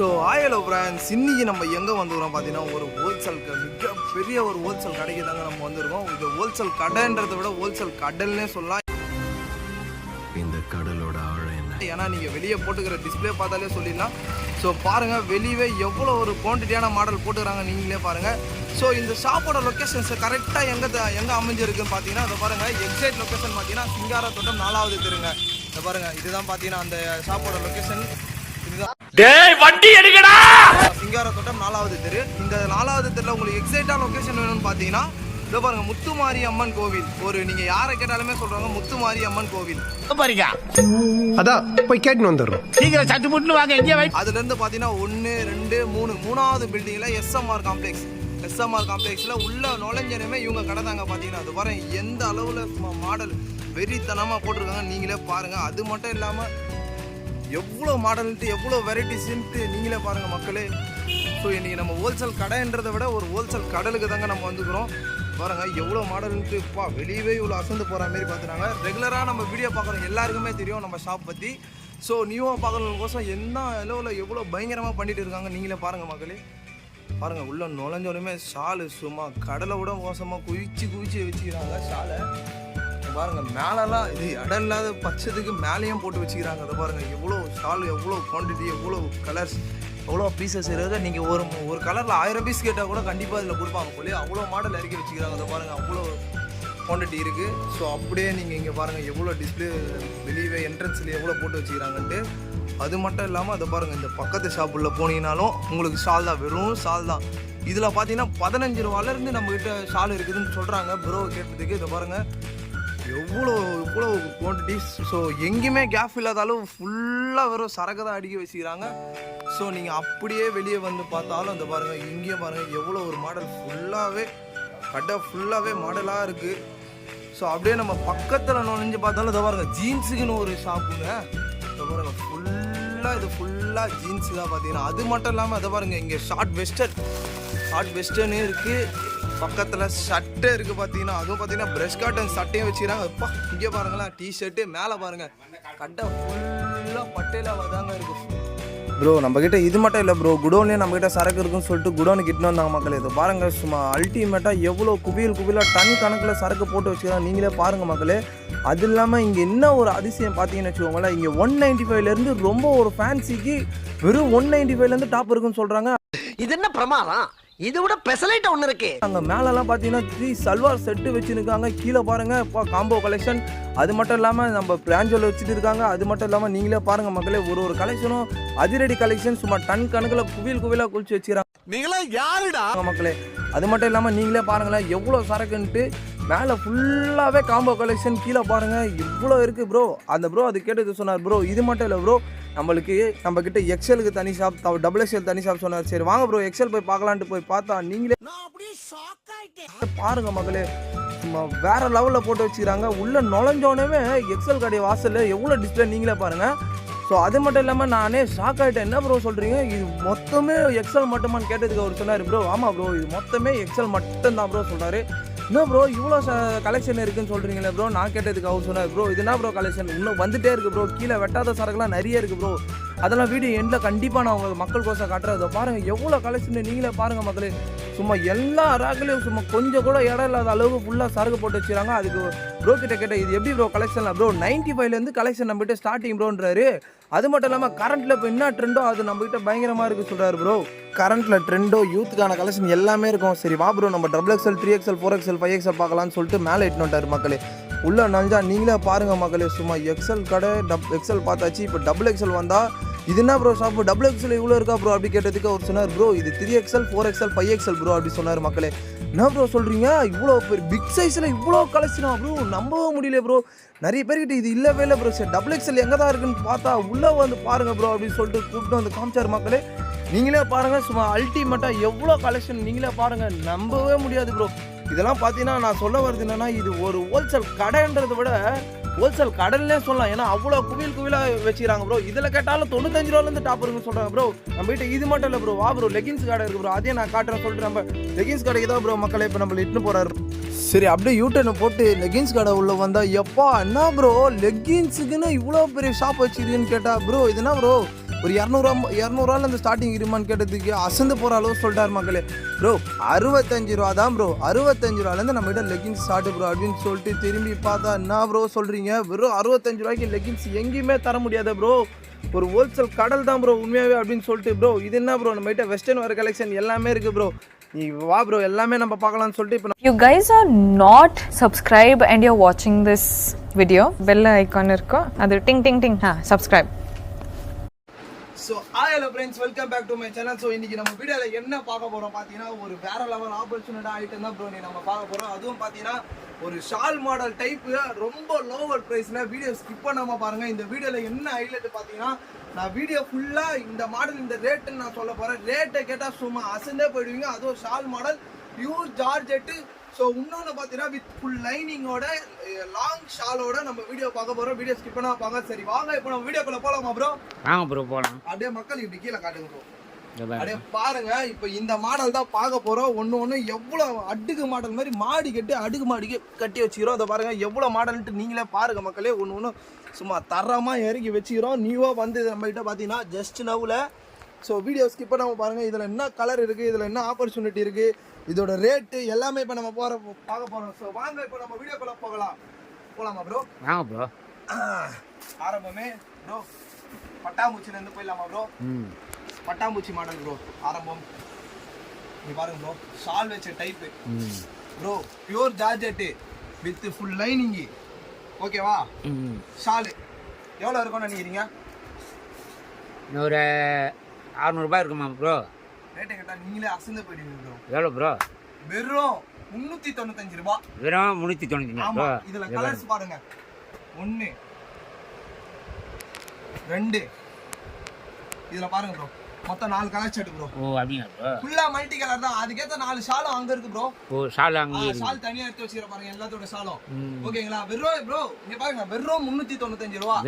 So hello friends, இன்னைக்கு நம்ம எங்கே வந்துக்கிறோம் பார்த்தீங்கன்னா ஒரு ஹோல்சேல் மிகப்பெரிய ஒரு ஹோல்சேல் கடைக்கு தாங்க நம்ம வந்திருக்கோம். இது ஹோல்சேல் கடைன்றதை விட ஹோல்சேல் கடல்னே சொல்லலாம். இந்த கடலோட ஆழம் என்ன? ஏன்னா நீங்கள் வெளியே போட்டுக்கிற டிஸ்பிளே பார்த்தாலே சொல்லிடலாம். ஸோ பாருங்கள், வெளியே எவ்வளோ ஒரு குவான்டிட்டியான மாடல் போட்டுக்கிறாங்க, நீங்களே பாருங்கள். ஸோ இந்த ஷாப்போட லொக்கேஷன்ஸ் கரெக்டாக எங்கே அமைஞ்சிருக்குன்னு பார்த்தீங்கன்னா, அதை பாருங்கள். எக்ஸாக்ட் லொக்கேஷன் பார்த்தீங்கன்னா சிங்காரத்தோட்டம் 4வது தெருங்க. இதை பாருங்கள், இதுதான் பார்த்தீங்கன்னா அந்த ஷாப்போட லொக்கேஷன். இதுதான் வண்டி எடுக்கடா. சிங்காரத்தோட்டம் 4வது தெரு. இந்த 4வது தெருல உங்களுக்கு எக்ஸாக்டா லொகேஷன் வேணும்னு பார்த்தீங்கன்னா இதோ பாருங்க, முத்துமாரி அம்மன் கோவில். ஒரு நீங்க யாரை கேட்டாலுமே சொல்றாங்க முத்துமாரி அம்மன் கோவில். பாருங்க, அதான் போய் கேட்டு வந்துடுறோம். சீக்கிரம் சட்டு முட்டு வாங்க. எங்கே அதுல இருந்து பாத்தீங்கன்னா 1 2 3 மூணாவது பில்டிங்ல எஸ்எம்ஆர் காம்ப்ளெக்ஸ். எஸ்எம்ஆர் காம்ப்ளெக்ஸ்ல உள்ள நுழைஞ்சனமே இவங்க கடை தாங்க. பாத்தீங்கன்னா அது பாருங்க எந்த அளவுல மாடல் வெறித்தனமா போட்டிருக்காங்க, நீங்களே பாருங்க. அது மட்டும் இல்லாம எவ்வளோ மாடல்ட்டு எவ்வளோ வெரைட்டிஸ்ன்ட்டு நீங்களே பாருங்கள் மக்களே. ஸோ இன்றைக்கி நம்ம ஹோல்சேல் கடைன்றதை விட ஒரு ஹோல்சேல் கடலுக்கு தாங்க நம்ம வந்துக்கிறோம். பாருங்கள் எவ்வளோ மாடல்ன்ட்டு வெளியவே இவ்வளோ அசந்து போகிற மாதிரி பார்த்துறாங்க. ரெகுலராக நம்ம வீடியோ பார்க்குறோம், எல்லாருக்குமே தெரியும் நம்ம ஷாப் பற்றி. ஸோ நியூவாக பார்க்குறதுக்கோசம் என்ன அளவில் எவ்வளோ பயங்கரமாக பண்ணிட்டு இருக்காங்க, நீங்களே பாருங்கள் மக்களே. பாருங்கள், உள்ள நுழைஞ்சோடனே ஷாலு சும்மா கடலை விட மோசமாக குவிச்சு வச்சுக்கிறாங்க ஷாலை. பாருங்கள், மேலெல்லாம் இது இடம் இல்லாத பட்சத்துக்கு மேலேயும் போட்டு வச்சுக்கிறாங்க. அதை பாருங்கள், எவ்வளோ ஷால், எவ்வளோ குவான்டிட்டி, எவ்வளோ கலர்ஸ், எவ்வளோ பீசஸ் இருக்குது. நீங்கள் ஒரு கலரில் 1000 பீஸ் கேட்டால் கூட கண்டிப்பாக இதில் கொடுப்பாங்க போல. அவ்வளோ மாடல் இறக்கி வச்சுக்கிறாங்க. அதை பாருங்கள், அவ்வளோ குவான்டிட்டி இருக்குது. ஸோ அப்படியே நீங்கள் இங்கே பாருங்கள் எவ்வளோ டிஸ்பிளே வெளியே என்ட்ரன்ஸில் எவ்வளோ போட்டு வச்சுக்கிறாங்கன்ட்டு. அது மட்டும் இல்லாமல் அதை பாருங்கள், இந்த பக்கத்து ஷாப்புள்ள போனீங்கனாலும் உங்களுக்கு ஷால் தான், வெறும் ஷால் தான். இதில் பார்த்தீங்கன்னா 15 ரூபாலேருந்து நம்மக்கிட்ட ஷால் இருக்குதுன்னு சொல்கிறாங்க ப்ரோ கேட்டதுக்கு. இதை பாருங்கள் எவ்வளோ குவான்டிட்டிஸ். ஸோ எங்கேயுமே கேப் இல்லாத அளவு ஃபுல்லாக வெறும் சரக்கு தான் அடிக்க வச்சுக்கிறாங்க. ஸோ நீங்கள் அப்படியே வெளியே வந்து பார்த்தாலும் அந்த பாருங்கள், இங்கேயும் பாருங்கள் எவ்வளோ ஒரு மாடல் ஃபுல்லாகவே கடை ஃபுல்லாகவே மாடலாக இருக்குது. ஸோ அப்படியே நம்ம பக்கத்தில் நுழைஞ்சு பார்த்தாலும் இதை பாருங்கள், ஜீன்ஸுக்குன்னு ஒரு ஷாப்புங்க. இதை பாருங்கள், இது ஃபுல்லாக ஜீன்ஸு தான் பார்த்தீங்கன்னா. அது மட்டும் இல்லாமல் அதை பாருங்கள், இங்கே ஷார்ட் வெஸ்டர்னு இருக்குது. பக்கத்தில் சட்டை இருக்குது பார்த்தீங்கன்னா. அதுவும் பார்த்தீங்கன்னா ப்ரெஷ் காட்டன் சட்டையும் வச்சுக்கிறாங்க. அப்பா இங்கே பாருங்களேன், டிஷர்ட்டு மேலே பாருங்கள், கடை ஃபுல்லாக பட்டையில் தாங்க இருக்குது ப்ரோ. நம்மக்கிட்ட இது மட்டும் இல்லை ப்ரோ, குடோன்லேயே நம்மக்கிட்ட சரக்கு இருக்குன்னு சொல்லிட்டு குடோனுக்கு இட்டுன்னு வந்தாங்க மக்கள். இது பாருங்கள், சும்மா அல்டிமேட்டாக எவ்வளோ குவியலாக டன் கணக்கில் சரக்கு போட்டு வச்சுக்கிறாங்க, நீங்களே பாருங்கள் மக்களே. அது இல்லாமல் இங்கே என்ன ஒரு அதிசயம் பார்த்தீங்கன்னு வச்சுக்கோங்களேன், இங்கே 195லேருந்து ரொம்ப ஒரு ஃபேன்சிக்கு வெறும் 195லேருந்து டாப் இருக்குன்னு சொல்கிறாங்க. இது என்ன பிரமாதம்? இது விட பெசலைட் ஒன்று இருக்கு. அங்கே மேலெல்லாம் பார்த்தீங்கன்னா 3 சல்வார் செட்டு வச்சுருக்காங்க. கீழே பாருங்கள், இப்போ காம்போ கலெக்ஷன். அது மட்டும் இல்லாமல் நம்ம பிராஞ்சோவில் வச்சுட்டு இருக்காங்க. அது மட்டும் இல்லாமல் நீங்களே பாருங்கள் மக்களே, ஒரு கலெக்ஷனும் அதிரடி கலெக்ஷன் சும்மா டன் கணக்கில் குவியலாக குளிச்சு வச்சுக்கிறாங்க. நீங்களா யாருடா மக்களே? அது மட்டும் இல்லாமல் நீங்களே பாருங்களேன் எவ்வளோ சரக்குன்ட்டு. மேலே ஃபுல்லாகவே காம்போ கலெக்ஷன், கீழே பாருங்கள் இவ்வளோ இருக்குது ப்ரோ. அந்த ப்ரோ அது கேட்டது சொன்னார் ப்ரோ, இது மட்டும் இல்லை ப்ரோ, நம்மக்கிட்ட எக்ஸலுக்கு தனி ஷாப், XXL தனி ஷாப் சொன்னார். சரி வாங்க ப்ரோ எக்ஸல் போய் பார்க்கலான்ட்டு போய் பார்த்தா நீங்களே பாருங்க மக்களே, சும்மா வேற லெவலில் போட்டு வச்சுக்கிறாங்க. உள்ள நுழைஞ்சோடனே எக்ஸல் கடை வாசலில் எவ்வளோ டிஸ்பிளே நீங்களே பாருங்கள். ஸோ அது மட்டும் இல்லாமல் நானே ஷாக் ஆகிட்டேன். என்ன ப்ரோ சொல்கிறீங்க, இது மொத்தமே எக்ஸல் மட்டுமான்னு கேட்டதுக்கு அவர் சொன்னார் ப்ரோ, ஆமாம் ப்ரோ இது மொத்தமே எக்ஸல் மட்டும்தான் ப்ரோ சொல்கிறாரு. என்ன ப்ரோ இவ்வளோ கலெக்ஷன் இருக்குன்னு சொல்கிறீங்களே ப்ரோ? நான் கேட்டதுக்கு அவர் சொன்னார் ப்ரோ, இது என்ன ப்ரோ கலெக்ஷன் இன்னும் வந்துகிட்டே இருக்குது ப்ரோ, கீழே வெட்டாத சரக்குலாம் நிறைய இருக்குது ப்ரோ. அதெல்லாம் வீடியோ எண்டில் கண்டிப்பாக நான் உங்களுக்கு மக்கள் கோசம் காட்டுறதை பாருங்கள் எவ்வளோ கலெக்ஷன் நீங்களே பாருங்கள் மக்களே. சும்மா எல்லா ரேக்லேயும் சும்மா கொஞ்சம் கூட இடம் இல்லாத அளவுக்கு ஃபுல்லாக சரக்கு போட்டு வச்சுக்கிறாங்க. அதுக்கு ப்ரோ கிட்ட கேட்டால் இது எப்படி ப்ரோ கலெக்ஷன்லாம் ப்ரோ? 95லேருந்து கலெக்ஷன் நம்மகிட்ட ஸ்டார்டிங் ப்ரோன்றாரு. அது மட்டும் இல்லாமல் கரண்ட்டில் இப்போ என்ன ட்ரெண்டோ அது நம்மகிட்ட பயங்கரமாக இருக்குது சொல்கிறாரு ப்ரோ. கரண்ட்டில் ட்ரெண்டோ யூத்துக்கான கலெக்ஷன் எல்லாமே இருக்கும். சரி வா ப்ரோ நம்ம XXL 3XL 4XL 5XL பார்க்கலான்னு சொல்லிட்டு மேலே இட்டுன்னு வந்துட்டார் மக்களே. உள்ளே நஞ்சா நீங்களே பாருங்கள் மக்களே, சும்மா எக்ஸல் கடை எக்ஸல் பார்த்தாச்சு. இப்போ XXL வந்தால் இது என்ன ப்ரோ ஷாப்பு XXL இவ்வளோ இருக்கா ப்ரோ அப்படி கேட்டதுக்கு அவர் சொன்னார் ப்ரோ இது 3XL 4XL 5XL ப்ரோ அப்படி சொன்னார் மக்களே. என்ன ப்ரோ சொல்கிறீங்க, இவ்வளோ பெரிய பிக் சைஸில் இவ்வளோ கலெக்ஷனா ப்ரோ? நம்பவே முடியல ப்ரோ. நிறைய பேர்கிட்ட இது இல்லவே இல்லை ப்ரோ. சரி XXL எங்கே தான் இருக்குன்னு பார்த்தா உள்ளே வந்து பாருங்கள் ப்ரோ அப்படின்னு சொல்லிட்டு கூப்பிட்டு வந்து காமிச்சார் மக்களே. நீங்களே பாருங்கள், சும்மா அல்டிமேட்டாக எவ்வளோ கலெக்ஷன் நீங்களே பாருங்கள், நம்பவே முடியாது ப்ரோ. இதெல்லாம் பார்த்தீங்கன்னா நான் சொல்ல வருது என்னென்னா, இது ஒரு ஹோல்சேல் கடைன்றதை விட ஹோல்சேல் கடல்லே சொல்லலாம். ஏன்னா அவ்வளோ குவியலாக வச்சுக்கிறாங்க ப்ரோ. இதில் கேட்டாலும் 95 ரூபாலேருந்து டாப் இருக்குன்னு சொல்கிறாங்க ப்ரோ. நம்ம கிட்ட இது மட்டும் இல்லை ப்ரோ, வா ப்ரோ லெகின்ஸ் கடை இருக்குது ப்ரோ, அதையும் நான் காட்டுறேன் சொல்லிட்டு நம்ம லெகின்ஸ் கடைக்கு தான் ப்ரோ மக்களை இப்போ நம்மளை இட்டுன்னு போகிறாரு. சரி அப்படியே யூட்டர்னை போட்டு லெகின்ஸ் கடை உள்ள வந்தால் எப்பா என்ன ப்ரோ லெகின்ஸுக்குன்னு இவ்வளோ பெரிய ஷாப் வச்சுருக்குன்னு கேட்டால் ப்ரோ இது என்ன ப்ரோ ஒரு இரநூறுவால இந்த ஸ்டார்டிங் இருமான்னு கேட்டதுக்கு அசந்து போகிற அளவு சொல்லிட்டாரு மக்களே. ப்ரோ 65 ரூபா தான் ப்ரோ, 65 ரூபாலேருந்து நம்ம கிட்ட லெகின்ஸ் ஸ்டார்ட் ப்ரோ அப்படின்னு சொல்லிட்டு திரும்பி பார்த்தா என்ன ப்ரோ சொல்கிறீங்க, வெறும் 65 ரூபாய்க்கு லெகின்ஸ் எங்கேயுமே தர முடியாது ப்ரோ, ஒரு ஹோல்சேல் கடல் தான் ப்ரோ உண்மையாகவே அப்படின்னு சொல்லிட்டு. ப்ரோ இது என்ன ப்ரோ, நம்ம கிட்ட வெஸ்டர்ன் வேர் கலெக்ஷன் எல்லாமே இருக்குது ப்ரோ, நீ வா ப்ரோ எல்லாமே நம்ம பார்க்கலாம்னு சொல்லிட்டு. இப்போ You guys are not subscribed and you're watching this video, bell icon irko adu ting ting ting subscribe. So hello friends, welcome back to my channel. So இன்றைக்கி நம்ம வீடியோவில் என்ன பார்க்க போகிறோம் பார்த்தீங்கன்னா, ஒரு வேறு லெவல் ஆப்பர்ச்சுனிட்டி ஐட்டம் தான் ப்ரோ நீ நம்ம பார்க்க போகிறோம். அதுவும் பார்த்தீங்கன்னா ஒரு ஷால் மாடல் டைப்பு, ரொம்ப லோவர் ப்ரைஸில். வீடியோ ஸ்கிப் பண்ணாமல் பாருங்கள். இந்த வீடியோவில் என்ன ஹைலைட் பார்த்தீங்கன்னா, நான் வீடியோ ஃபுல்லாக இந்த மாடல் இந்த ரேட்டுன்னு நான் சொல்ல போகிறேன். ரேட்டை கேட்டால் சும்மா அசந்தே போயிடுவீங்க. அதுவும் shawl model pure georgette. So இன்னொன்று பார்த்தீங்கன்னா வித் ஃபுல் லைனிங்கோட லாங் ஷாலோட நம்ம வீடியோ பார்க்க போகிறோம். வீடியோ ஸ்கிப் பண்ணால் பார்க்க. சரி வாங்க இப்போ நம்ம வீடியோக்குள்ள போகலாமா ப்ரோ? வாங்க ப்ரோ போகலாம். அப்படியே மக்கள் இப்படி கீழே காட்டுங்க ப்ரோ, அப்படியே பாருங்க. இப்போ இந்த மாடல் தான் பார்க்க போகிறோம். ஒன்று எவ்வளோ அடுக்கு மாடல் மாதிரி மாடி கட்டி அடுக்கு மாடிக்கு கட்டி வச்சுக்கிறோம். அதை பாருங்க எவ்வளோ மாடல்ன்ட்டு நீங்களே பாருங்க மக்களே. ஒன்று சும்மா தரமாக இறக்கி வச்சுக்கிறோம். நியூவாக வந்து நம்மகிட்ட பார்த்தீங்கன்னா ஜஸ்ட் நவ்வில். ஸோ வீடியோ ஸ்கிப் பண்ணாமல் பாருங்கள். இதில் என்ன கலர் இருக்குது, இதில் என்ன ஆப்பர்ச்சுனிட்டி இருக்குது, இதோட ரேட்டு எல்லாமே இப்போ நம்ம பார்க்க போகிறோம். ஸோ வாங்க இப்போ நம்ம வீடியோக்குள்ளே போகலாமா ப்ரோ? வாங்க ப்ரோ. ஆரம்பமே ப்ரோ பட்டாம்பூச்சிலேருந்து போயிடலாமா ப்ரோ? பட்டாம்பூச்சி மாடல் ப்ரோ ஆரம்பம். நீ பாருங்க ப்ரோ, ஷால் வச்ச type bro, pure georgette with full lining. ஓகேவா? ஷாலு எவ்வளோ இருக்கும்னு நினைக்கிறீங்க? ஒரு 600 ரூபாய் இருக்குமா ப்ரோ? ரேட்டை கேட்டால் நீங்களே அசந்து போயிடுவீங்க ப்ரோ. எவ்வளோ ப்ரோ? வெறும் 395 ரூபா. வெறும் 395 ஆமா. ப்ரோ. இதுல கலர்ஸ் பாருங்க, 1 2 இதுல பாருங்க ப்ரோ, மொத்தம் 4 கலர் செட் ப்ரோ. ஓ அப்படியா ப்ரோ? ஃபுல்லா மல்டி கலர் தான். அதுக்கேத்த 4 ஷாலும் அங்க இருக்கு ப்ரோ. ஓ ஷால் அங்கே இருக்கு. ஷால் தனியா எடுத்து வச்சிர பாருங்க எல்லாத்தோட ஷாலும். ஓகேங்களா? வெறும் ப்ரோ இங்க பாருங்க, வெறும் 395 ரூபா.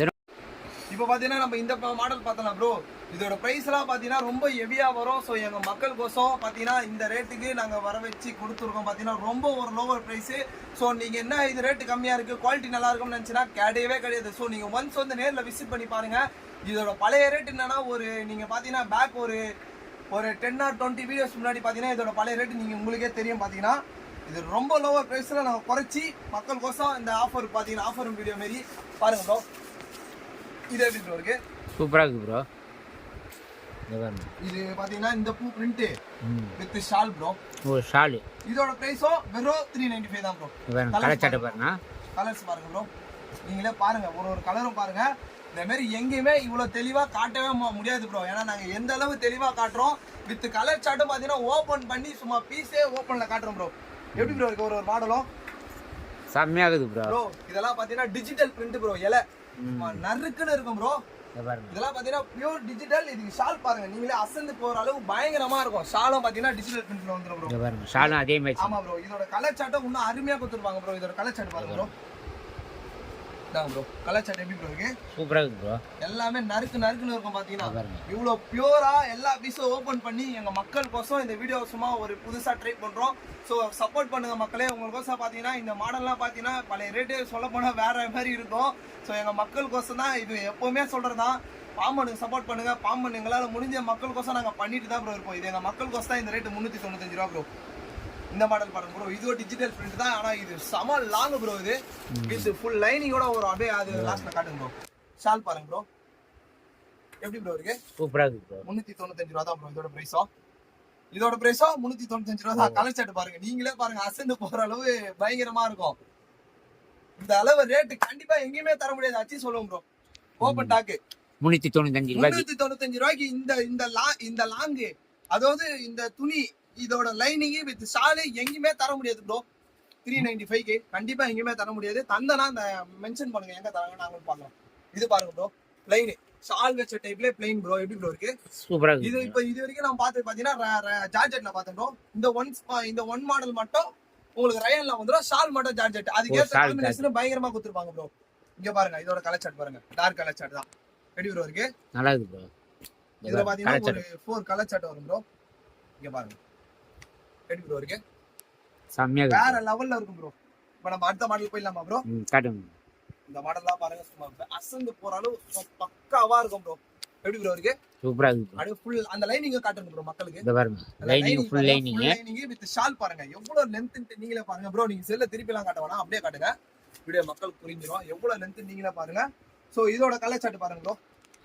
இப்போ பார்த்தீங்கன்னா நம்ம இந்த மாடல் பார்த்தலாம் ப்ரோ. இதோட ப்ரைஸ்லாம் பார்த்தீங்கன்னா ரொம்ப ஹெவியாக வரும். ஸோ எங்கள் மக்களுக்கோசம் பார்த்தீங்கன்னா இந்த ரேட்டுக்கு நாங்கள் வர வச்சு கொடுத்துருக்கோம். பார்த்தீங்கன்னா ரொம்ப ஒரு லோவர் ப்ரைஸு. ஸோ நீங்கள் என்ன இது ரேட்டு கம்மியாக இருக்குது, குவாலிட்டி நல்லா இருக்கும்னு நினச்சின்னா கிடையவே கிடையாது. ஸோ நீங்கள் ஒன்ஸ் வந்து நேரில் விசிட் பண்ணி பாருங்கள். இதோட பழைய ரேட் என்னன்னா, ஒரு நீங்கள் பார்த்தீங்கன்னா பேக் ஒரு 10 or 20 வீடியோஸ் முன்னாடி பார்த்தீங்கன்னா இதோட பழைய ரேட்டு நீங்கள் உங்களுக்கே தெரியும். பார்த்தீங்கன்னா இது ரொம்ப லோவர் ப்ரைஸில் நாங்கள் குறைச்சி மக்களுக்கோசம் இந்த ஆஃபர் பார்த்தீங்கன்னா ஆஃபர் வீடியோ மாரி பாருங்கள் ப்ரோ. இது எப்படி ப்ரோ இருக்கு? சூப்பராக இருக்கு ப்ரோ. இது பாத்தீங்கன்னா இந்த பூ print with shawl bro. Oh shawl. இதோட பிரைஸும் வெறும் 395 தான் ப்ரோ. கலர் சட்டை பாருங்க, கலர்ஸ் பாருங்க ப்ரோ. நீங்களே பாருங்க, ஒரு கலரும் பாருங்க. இந்த மாதிரி எங்கேயுமே இவ்வளோ தெளிவாக காட்டவே முடியாது ப்ரோ. ஏன்னா நாங்கள் எந்த அளவு தெளிவாக காட்டுறோம். வித் கலர் சார்ட்டும் பார்த்தீங்கன்னா ஓப்பன் பண்ணி சும்மா பீஸே ஓப்பனில் காட்டுறோம் ப்ரோ. எப்படி ப்ரோ இருக்கு ஒரு மாடலும்? செம்மையாகுது ப்ரோ. ப்ரோ இதெல்லாம் பார்த்தீங்கன்னா டிஜிட்டல் பிரிண்ட் ப்ரோ. இலை நறுக்குன்னு இருக்கும் ப்ரோ. இதெல்லாம் பாத்தீங்கன்னா பியூர் டிஜிட்டல். இதுக்கு ஷால் பாருங்க, நீங்களே அசந்து போற அளவு பயங்கரமா இருக்கும். ஷாலும் பாத்தீங்கன்னா டிஜிட்டல் பிரிண்ட்ல வந்துரும் ப்ரோ. பாருங்க ஷாலும் அதே மாதிரி. ஆமா ப்ரோ. இதோட கலர் சார்ட் இன்னும் அருமையா கொடுத்துருப்பாங்க ப்ரோ. இதோட கலர் சார்ட் பாருங்க ப்ரோ. இதான் ப்ரோ கலர் சார்ட் எப்படி ப்ரோ இருக்கு? சூப்பரா இருக்கு ப்ரோ. எல்லாமே நறுக்குன்னு இருக்கும் பாத்தீங்கன்னா. இவ்வளவு பியூரா எல்லா பீஸும் ஓபன் பண்ணி எங்க மக்களுக்கோசம் இந்த வீடியோ சும்மா ஒரு புதுசா ட்ரை பண்றோம். ஸோ சப்போர்ட் பண்ணுங்க மக்களே. உங்களுக்கோசம் பார்த்தீங்கன்னா இந்த மாடல்லாம் பார்த்தீங்கன்னா பழைய ரேட்டு சொல்ல போனால் வேற மாதிரி இருக்கும். ஸோ எங்கள் மக்களுக்கோசம் தான் இது எப்போவுமே சொல்கிறது தான். பாம்பனுக்கு சப்போர்ட் பண்ணுங்க. பாம்பன் எங்களால் முடிஞ்ச மக்களுக்கோசம் நாங்கள் பண்ணிட்டு தான் ப்ரோ இருப்போம். இது எங்கள் மக்களுக்கோசம் தான் இந்த ரேட்டு 395 ரூபா ப்ரோ. இந்த மாடல் பாருங்க ப்ரோ, இதுவும் டிஜிட்டல் பிரிண்ட் தான். ஆனால் இது செம லாங் ப்ரோ. இது வித் ஃபுல் லைனிங்கோட ஒரு அப்படியே அது லாஸ்ட்டில் காட்டுங்க ப்ரோ. ஷால் பாருங்க ப்ரோ, எப்படி ப்ரோ இருக்கு? சூப்பராக இருக்கு ப்ரோ. 395 ரூபா தான் ப்ரோ இதோட ப்ரைஸோ. இதோட பிரைஸோ 395 ரூபா தான். கலர் சார்ட் பாருங்க, நீங்களே பாருங்க அசந்து போற அளவு பயங்கரமா இருக்கும். இந்த அளவு ரேட்டு கண்டிப்பா எங்கேயுமே தர முடியாது. அச்சி சொல்லுவோம் ப்ரோ. ஓபன் டாக்கு 395 ரூபாய்க்கு இந்த லாங்கு, அதாவது இந்த துணி இதோட லைனிங் வித் ஷாலு எங்கேயுமே தர முடியாது ப்ரோ. 395க்கு கண்டிப்பா எங்கேயுமே தர முடியாது. தந்தனா இந்த மென்ஷன் பண்ணுங்க எங்க தராங்க, நாங்களும் பார்க்கலாம். இது பாருங்க ப்ரோ, பிளைன் ஷால் வச்ச டைப்ல பிளைன் ப்ரோ. எப்படி ப்ரோ இருக்கு? சூப்பரா இருக்கு. இது இப்போ இது வரைக்கும் நான் பார்த்து பாத்தீங்கன்னா ஜார்ஜெட்ல பார்த்தேன் ப்ரோ. இந்த ஒன் மாடல் மட்டும் உங்களுக்கு ரயன்ல வந்துடும். ஷால் மட்டும் ஜார்ஜெட். அதுக்கேற்ற காம்பினேஷன் பயங்கரமா கொடுத்துருப்பாங்க ப்ரோ. இங்க பாருங்க, இதோட கலர் சார்ட் பாருங்க, டார்க் கலர் சார்ட் தான். எப்படி ப்ரோ இருக்கு? நல்லா இருக்கு ப்ரோ. இதுல பாத்தீங்கன்னா ஒரு 4 கலர் சார்ட் வரும் ப்ரோ. இங்க பாருங்க எப்படி ப்ரோ இருக்கு? செம்மையா வேற லெவல்ல இருக்கும் ப்ரோ. இப்போ நம்ம அடுத்த மாடல் போயிடலாமா ப்ரோ? காட்டுங்க. இந்த மாடல்லாம் பாருங்க, சும்மா அசந்து போற அளவு பக்காவா இருக்கும் ப்ரோ. எப்படி ப்ரோ இருக்கு? சூப்பரா இருக்கு ப்ரோ. அப்படியே ஃபுல் அந்த லைனிங்க காட்டுங்க ப்ரோ மக்களுக்கு. இந்த பாருங்க lining full lining with shawl பாருங்க எவ்வளவு லென்த் நீங்களே பாருங்க ப்ரோ. நீங்க செல்ல திருப்பிலாம் காட்ட வேணாம், அப்படியே காட்டுங்க. வீடியோ மக்களுக்கு புரிஞ்சிடும் எவ்வளவு லென்த் நீங்களே பாருங்க. சோ இதோட கலர் சார்ட் பாருங்க ப்ரோ.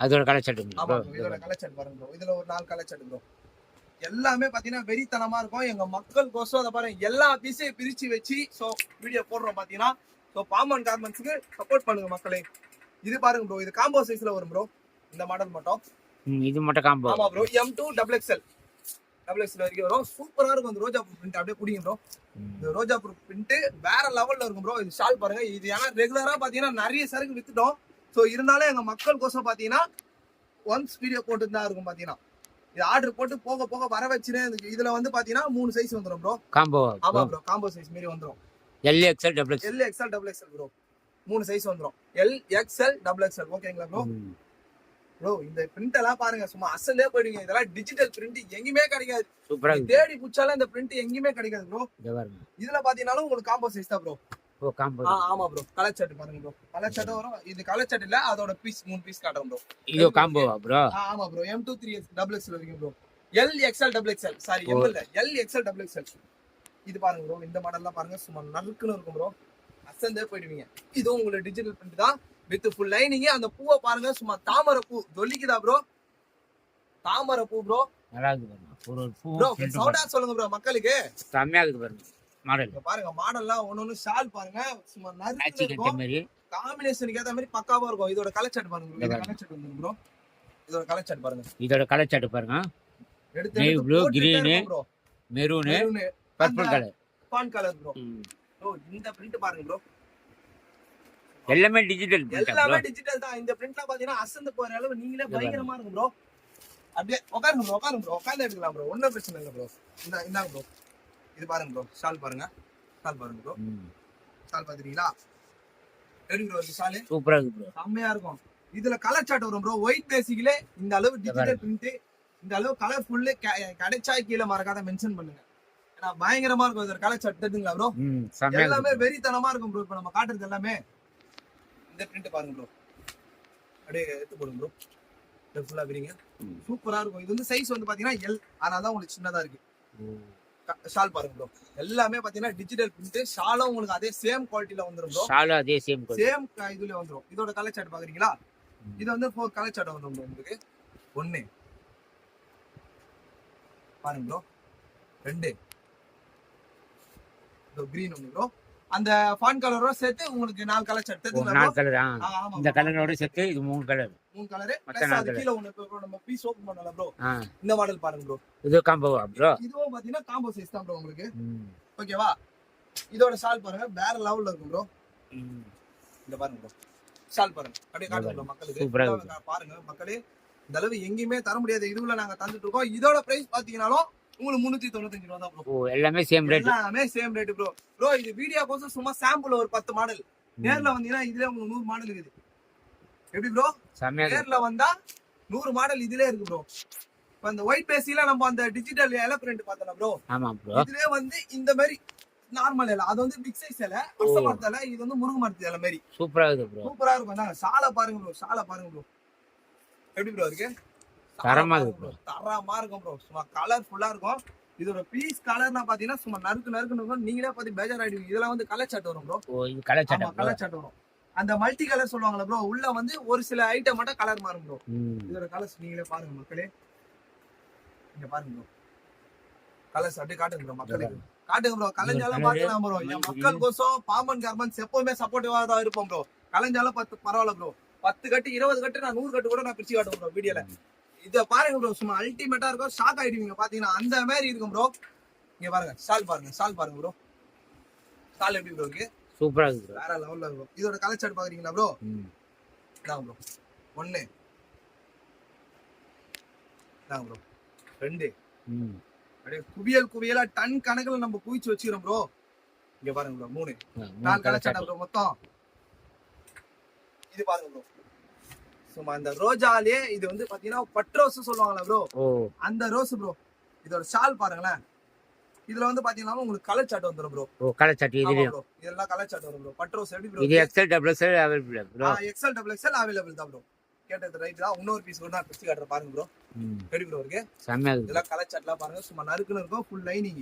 அதோட கலர் சார்ட் ஆமா ப்ரோ, இதோட கலர் சார்ட் பாருங்க ப்ரோ. இதுல ஒரு 4 கலர் சார்ட் ப்ரோ. எல்லாமே பாத்தீங்கன்னா வெறித்தனமா இருக்கும். எங்க மக்களுக்கோசம் அதை பாருங்க எல்லா பீஸையும் பிரிச்சு வச்சு சோ வீடியோ போடுறோம் பாத்தீங்கன்னா. சோ பாமன் கார்மெண்ட்ஸ்க்கு சப்போர்ட் பண்ணுங்க மக்களே. இது பாருங்க ப்ரோ, இது காம்போ சைஸ்ல வரும் ப்ரோ. இந்த மாடல் மட்டும் இது மட்டும் காம்போ. ஆமா ப்ரோ, M2 XXL வரைக்கும் வரும். சூப்பரா இருக்கும் இந்த ரோஜா பூ பிரிண்ட். அப்படியே குடிங்க ப்ரோ. இந்த ரோஜா பூ பிரிண்ட் வேற லெவல்ல இருக்கும் ப்ரோ. இது ஷால் பாருங்க. இது ஏன்னா ரெகுலரா பாத்தீங்கன்னா நிறைய சரக்கு வித்துட்டோம். சோ இருந்தாலும் எங்க மக்களுக்கோசம் பாத்தீங்கன்னா ஒன்ஸ் வீடியோ போட்டு தான் இருக்கும் பாத்தீங்கன்னா. இது ஆர்டர் போட்டு போக போக வர வச்சுனே இதுல வந்து பாத்தீங்கன்னா 3 சைஸ் வந்துரும் ப்ரோ. காம்போ. ஆமா ப்ரோ, காம்போ சைஸ் மாதிரி வந்துரும். L XL XXL. L XL XXL bro. 3 size வந்துரும். L XL XXL ஓகேங்களா ப்ரோ? ப்ரோ இந்த பிரிண்ட் எல்லாம் பாருங்க சும்மா அசலே போயிடுங்க. இதெல்லாம் டிஜிட்டல் பிரிண்ட் எங்கயுமே கிடைக்காது. சூப்பரா இருக்கு. தேடி புடிச்சாலும் இந்த பிரிண்ட் எங்கயுமே கிடைக்காது ப்ரோ. இந்த பாருங்க. இதுல பாத்தீங்கன்னாலும் உங்களுக்கு காம்போ சைஸ் தான் ப்ரோ. ஓ காம்போ. ஆமா ப்ரோ, கலர் சார்ட் பாருங்க ப்ரோ. கலர் சார்ட் வரும். இது கலர் சார்ட் இல்ல, அதோட பீஸ் 3 பீஸ் காட்டுறோம் ப்ரோ. இது காம்போவா ப்ரோ? ஆமா ப்ரோ, M2 3X XXL வரைக்கும் bro. L XL XXL sorry M இல்ல, L XL XXL. இது பாருங்க ப்ரோ, இந்த மாடல்லாம் பாருங்க சும்மா நறுக்குன்னு இருக்கும் ப்ரோ. அசந்தே போயிடுவீங்க. இதுவும் உங்களுக்கு டிஜிட்டல் பிரிண்ட் தான் வித் ஃபுல் லைனிங். அந்த பூவை பாருங்க சும்மா தாமரை பூ ஜொலிக்குதா ப்ரோ. தாமரை பூ ப்ரோ. நல்லா இருக்கு பாருங்க. ஒரு பூ ப்ரோ சவுண்டா சொல்லுங்க ப்ரோ மக்களுக்கு. செம்மையா இருக்கு பாருங்க மாடல். இங்க பாருங்க மாடல்லாம் ஒண்ணு ஷால் பாருங்க சும்மா நறுக்குன்னு மேட்சிங் இருக்கும். கட்ட மாதிரி காம்பினேஷனுக்கு ஏத்த மாதிரி பக்காவா இருக்கும். இதோட கலர் சார்ட் பாருங்க ப்ரோ. இது கலர் சார்ட் வந்து ப்ரோ. இதோட கலர் சார்ட் பாருங்க. இதோட கலர் சார்ட் பாருங்க. எடுத்து Navy blue, green, bro. Maroon, maroon, purple colour. பான் கலர் ப்ரோ. ப்ரோ இந்த பிரிண்ட் பாருங்க ப்ரோ. எல்லாமே டிஜிட்டல் பிரிண்ட் எல்லாமே ப்ரோ. டிஜிட்டல் தான். இந்த பிரிண்ட்ல பாத்தீங்கன்னா அசந்து போற அளவு நீங்களே பயங்கரமா இருக்கும் ப்ரோ. அப்படியே உட்காருங்க ப்ரோ, உட்காருங்க ப்ரோ. உட்கார்ந்து எடுக்கலாம் ப்ரோ. ஒண்ணும் பிரச்சனை இல்ல ப்ரோ. இந்தாங்க ப்ரோ. இது பாருங்க ப்ரோ. ஷால் பாருங்க. ஷால் பாருங்க ப்ரோ. ஷால் பாத்துறீங்களா? எப்படி ப்ரோ இந்த ஷால்? சூப்பரா இருக்கு ப்ரோ. செம்மையா இருக்கும். இதுல கலர் சார்ட் வரும் ப்ரோ. ஒயிட் பேசிக்ல இந்த அளவு டிஜிட்டல் பிரிண்ட், இந்த அளவு கலர்ஃபுல் கிடைச்சா கீழ மறக்காத மென்ஷன் பண்ணுங்க. ஏன்னா பயங்கரமா இருக்கும் இதோட கலர் சார்ட். தெரியுங்களா ப்ரோ? செம்மையா எல்லாமே இருக்கு. வெறித்தனமா இருக்கும் ப்ரோ. இப்ப நம்ம காட்டுறது எல்லாமே இந்த பிரிண்ட் பாருங்க ப்ரோ. அப்படியே எடுத்து போடுங்க ப்ரோ. இது ஃபுல்லா விரிங்க. சூப்பரா இருக்கும். இது வந்து சைஸ் வந்து பாத்தீங்கன்னா L, அதனால தான் உங்களுக்கு சின்னதா இருக்கு. ஷால் பாருங்க ப்ரோ. எல்லாமே பாத்தீங்கன்னா டிஜிட்டல் பிரிண்ட். ஷாலும் உங்களுக்கு அதே சேம் குவாலிட்டில வந்துரும் ப்ரோ. ஷால் அதே சேம் சேம் இதுல வந்துரும். இதோட கலர் சார்ட் பாக்குறீங்களா? இது வந்து 4 கலர் சார்ட் வந்துரும் ப்ரோ உங்களுக்கு. 1 பாருங்க ப்ரோ. 2 இந்த கிரீன் ஒன்னு ப்ரோ. அந்த ஃபான் கலரோட சேர்த்து உங்களுக்கு 4 கலர் சார்ட் தெரியுங்களா 4 ப்ரோ? கலர். ஆமா. இந்த கலரோட சேர்த்து இது 3 கலர். 3 கலர் மத்த பிளஸ் 4 அது கீழ ஒன்னு ப்ரோ நம்ம பீஸ் ஓபன் பண்ணல ப்ரோ. ஆ இந்த மாடல் பாருங்க ப்ரோ. இது காம்போவா ப்ரோ? இதுவும் பாத்தீங்கன்னா காம்போ சைஸ் தான் ப்ரோ உங்களுக்கு. ஓகேவா? இதோட ஷால் பாருங்க வேற லெவல்ல இருக்கும் ப்ரோ. இந்த பாருங்க ப்ரோ. ஷால் பாருங்க. அப்படியே காட்டுங்க ப்ரோ மக்களுக்கு. சூப்பரா இருக்கு. பாருங்க மக்களே. இந்த அளவு எங்கயுமே தர முடியாது. இதுல நாங்க தந்துட்டு இருக்கோம். இதோட பிரைஸ் பாத்தீங்கன்னாலும் உங்களுக்கு 395 ரூபாய் தான் ப்ரோ. ஓ எல்லாமே சேம் ரேட். எல்லாமே சேம் ரேட் ப்ரோ. ப்ரோ இது வீடியோ கோசம் சும்மா சாம்பிள் ஒரு 10 மாடல். நேர்ல வந்தீங்கன்னா இதுல உங்களுக்கு 100 மாடல் இருக்குது. எப்படி ப்ரோ? செம்மையா இருக்கு. நேர்ல வந்தா 100 மாடல் இதுல இருக்கு ப்ரோ. இப்ப அந்த ஒயிட் பேசில நம்ம அந்த டிஜிட்டல் எல பிரிண்ட் பார்த்தோம் ப்ரோ. ஆமா ப்ரோ. இதுல வந்து இந்த மாதிரி நார்மல் எல, அது வந்து பிக் சைஸ் எல, பச்ச மரத்தல, இது வந்து முருங்க மரத்து எல மாதிரி. சூப்பரா இருக்கு ப்ரோ. சூப்பரா இருக்கும். நாங்க ஷால பாருங்க ப்ரோ. ஷால பாருங்க ப்ரோ. எப்படி ப்ரோ இருக்கு? தரமா இருக்கு ப்ரோ. தரமா இருக்கும் ப்ரோ. சும்மா கலர்ஃபுல்லா இருக்கும். இதோட பீஸ் கலர்னா பாத்தீங்கன்னா சும்மா நறுக்குன்னு இருக்கும். நீங்களே பாத்து பேஜர் ஆயிடுவீங்க. இதெல்லாம் வந்து கலர் சார்ட் வரும் ப்ரோ. ஓ இது கலர் சார்ட். ஆமா கலர் சார்ட் வரும். அந்த மல்டி கலர் சொல்லுவாங்கல ப்ரோ, உள்ள வந்து ஒரு சில ஐட்டம் மட்டும் கலர் மாறும் ப்ரோ. இதோட கலர்ஸ் நீங்களே பாருங்க மக்களே. இங்க பாருங்க ப்ரோ. கலர்ஸ் அப்படியே காட்டுங்க ப்ரோ மக்களே. காட்டுங்க ப்ரோ. கலஞ்சாலும் பாக்கலாம் ப்ரோ. என் மக்கள் கோசம் பாமன் கார்மெண்ட்ஸ் எப்பவுமே சப்போர்ட்டிவா தான் இருப்போம் ப்ரோ. கலஞ்சாலும் பரவாயில்ல ப்ரோ. 10 கட்டு 20 கட்டு நான் 100 கட்டு கூட நான் பிரிச்சு காட்டுவேன் ப்ரோ வீடியோல. இத பாருங்க ப்ரோ. சும்மா அல்டிமேட்டா இருக்கும். ஷாக் ஆயிடுவீங்க பாத்தீங்கன்னா. அந்த மாதிரி இருக்கும் ப்ரோ. இங்க பாருங்க ஷால் பாருங்க. ஷால் பாருங்க ப்ரோ. ஷால் எப்படி ப்ரோ இருக்கு? சூப்பரா இருக்கு ப்ரோ. வேற லெவல்ல இருக்கும். இதோட கலர் சார்ட் பாக்குறீங்களா ப்ரோ? இதான் ப்ரோ. 1 இதான் ப்ரோ. 2 அப்படியே குவியல் குவியலா டன் கணக்குல நம்ம குவிச்சு வச்சிரோம் ப்ரோ. இங்க பாருங்க ப்ரோ. 3 4 கலர் சார்ட் ப்ரோ மொத்தம். இது பாருங்க ப்ரோ. சும்மா அந்த ரோஜாலே இது வந்து பாத்தீங்கன்னா பட்ரோஸ் சொல்லுவாங்கல ப்ரோ. அந்த ரோஸ் ப்ரோ. இதோட ஷால் பாருங்களேன். இதுல வந்து பாத்தீங்கன்னா உங்களுக்கு கலர் சார்ட் வந்துரும் ப்ரோ. ஓ கலர் சார்ட் இதுலயும். இதெல்லாம் கலர் சார்ட் வரும் ப்ரோ. பட்ரோஸ் எப்படி ப்ரோ? இது XL XXL available bro. XL XXL available தான் ப்ரோ. கேட்டது ரைட் தான். இன்னொரு பீஸ் கூட நான் பிரிச்சு காட்டுறேன் பாருங்க ப்ரோ. ம் எப்படி ப்ரோ இருக்கு? செம்மையா இருக்கு இதெல்லாம் கலர் சாட்லாம் பாருங்க, சும்மா நறுக்குன்னு இருக்கும், ஃபுல் லைனிங்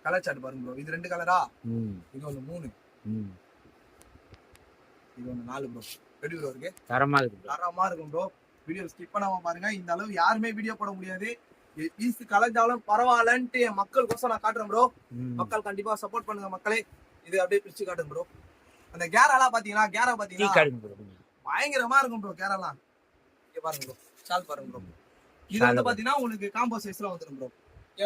கலர் சாட் பாருங்க ப்ரோ. இது 2 கலரா, ம் இது ஒன்று 3, ம் இது ஒன்று 4 ப்ரோ. எப்படி ப்ரோ இருக்கு? தரமா இருக்கு ப்ரோ. தரமா இருக்கும் ப்ரோ. வீடியோ ஸ்கிப் பண்ணாம பாருங்க. இந்த அளவு யாருமே வீடியோ போட முடியாது. பீஸ் கலஞ்சாலும் பரவாயில்லன்ட்டு என் மக்களுக்கோசம் நான் காட்டுறேன் ப்ரோ. ம் மக்கள் கண்டிப்பா சப்போர்ட் பண்ணுங்க மக்களே. இது அப்படியே பிரிச்சு காட்டுங்க ப்ரோ. அந்த கேராலாம் பாத்தீங்கன்னா, கேரா டீ பாத்தீங்கன்னா காடுங்க ப்ரோ. பயங்கரமா இருக்கும் ப்ரோ. கேரலாம் இங்க பாருங்க ப்ரோ, ஷால் பாருங்க ப்ரோ. இது வந்து பாத்தீங்கன்னா உங்களுக்கு காம்போ சைஸ்ல வந்துரும் ப்ரோ.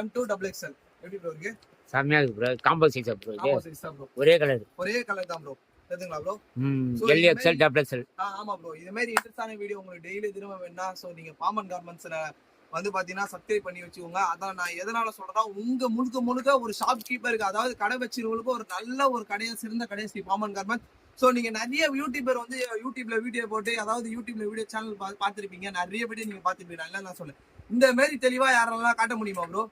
M2 XXL. எப்படி ப்ரோ இருக்கு? செம்மையா இருக்கு ப்ரோ. காம்போ சைஸ் ப்ரோ இது. காம்போ சைஸ் தான் ப்ரோ. ஒரே கலர். ஒரே கலர் தான் ப்ரோ. தெரியுங்களா ப்ரோ? ம் So, L XL double XL. ஆமா ப்ரோ. இது மாதிரி இன்ட்ரெஸ்டான வீடியோ உங்களுக்கு டெய்லி திரும்ப வேணா, சோ நீங்க பாமன் கார்மெண்ட்ஸ்ல வந்து பாத்தீங்கன்னா சப்ஸ்கிரைப் பண்ணி வச்சுக்கோங்க. அதான் நான் எதனால சொல்றேன்னா, உங்க முழுக்க ஒரு ஷாப் கீப்பருக்கு, அதாவது கடை வச்சிருவங்களுக்கு ஒரு நல்ல ஒரு கடையை, சிறந்த கடையை ஸ்ரீ பாமன் கார்மெண்ட். சோ நீங்க நிறைய யூடியூபர் வந்து யூடியூப்ல வீடியோ போட்டு, அதாவது யூடியூப்ல வீடியோ சேனல் பார்த்திருப்பீங்க, நிறைய வீடியோ நீங்க பார்த்திருப்பீங்க. நல்லா நான் சொல்றேன், இந்த மாதிரி தெளிவா யாரெல்லாம் காட்ட முடியுமா ப்ரோ?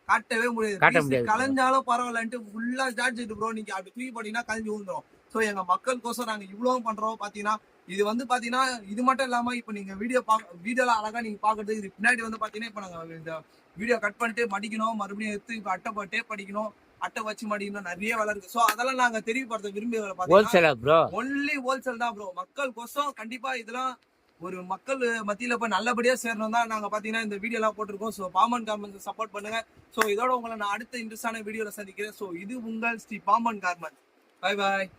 காட்டவே காட்ட முடியாது. முடியாது. கலைஞ்சாலும் பரவாயில்லன்ட்டு ஃபுல்லா ஜார்ஜெட் ப்ரோ. நீங்க அப்படி தூக்கி போட்டீங்கன்னா கலைஞ்சு விழுந்துரும். சோ எங்க மக்களுக்கோசம் நாங்க இவ்வளவு பண்றோம். பாத்தீங்கன்னா இது வந்து பாத்தீங்கன்னா, இது மட்டும் இல்லாம இப்ப நீங்க வீடியோல அழகா நீங்க பாக்குறது, இது பின்னாடி வந்து பாத்தீங்கன்னா, இப்ப நாங்க இந்த வீடியோ கட் பண்ணிட்டு மடிக்கணும், மறுபடியும் எடுத்து இப்ப அட்டை டேப் அடிக்கணும், அட்டை வச்சு மடிக்கணும், நிறைய வேலை இருக்கு. சோ அதெல்லாம் நாங்க தெரியப்படுத்த விரும்பி ஹோல்சேலா ப்ரோ? ஒன்லி ஹோல்சேல் தான் ப்ரோ. மக்களுக்கோசம் கண்டிப்பா இதெல்லாம் ஒரு மக்கள் மத்தியில போய் நல்லபடியா சேரணும் தான் நாங்க பாத்தீங்கன்னா இந்த வீடியோ எல்லாம் போட்டிருக்கோம். சோ பாமன் கார்மெண்ட்ஸ் சப்போர்ட் பண்ணுங்க. சோ இதோட உங்களை நான் அடுத்த இன்ட்ரெஸ்டான வீடியோல சந்திக்கிறேன். சோ இது உங்கள் Sri Pamban garment. Bye bye.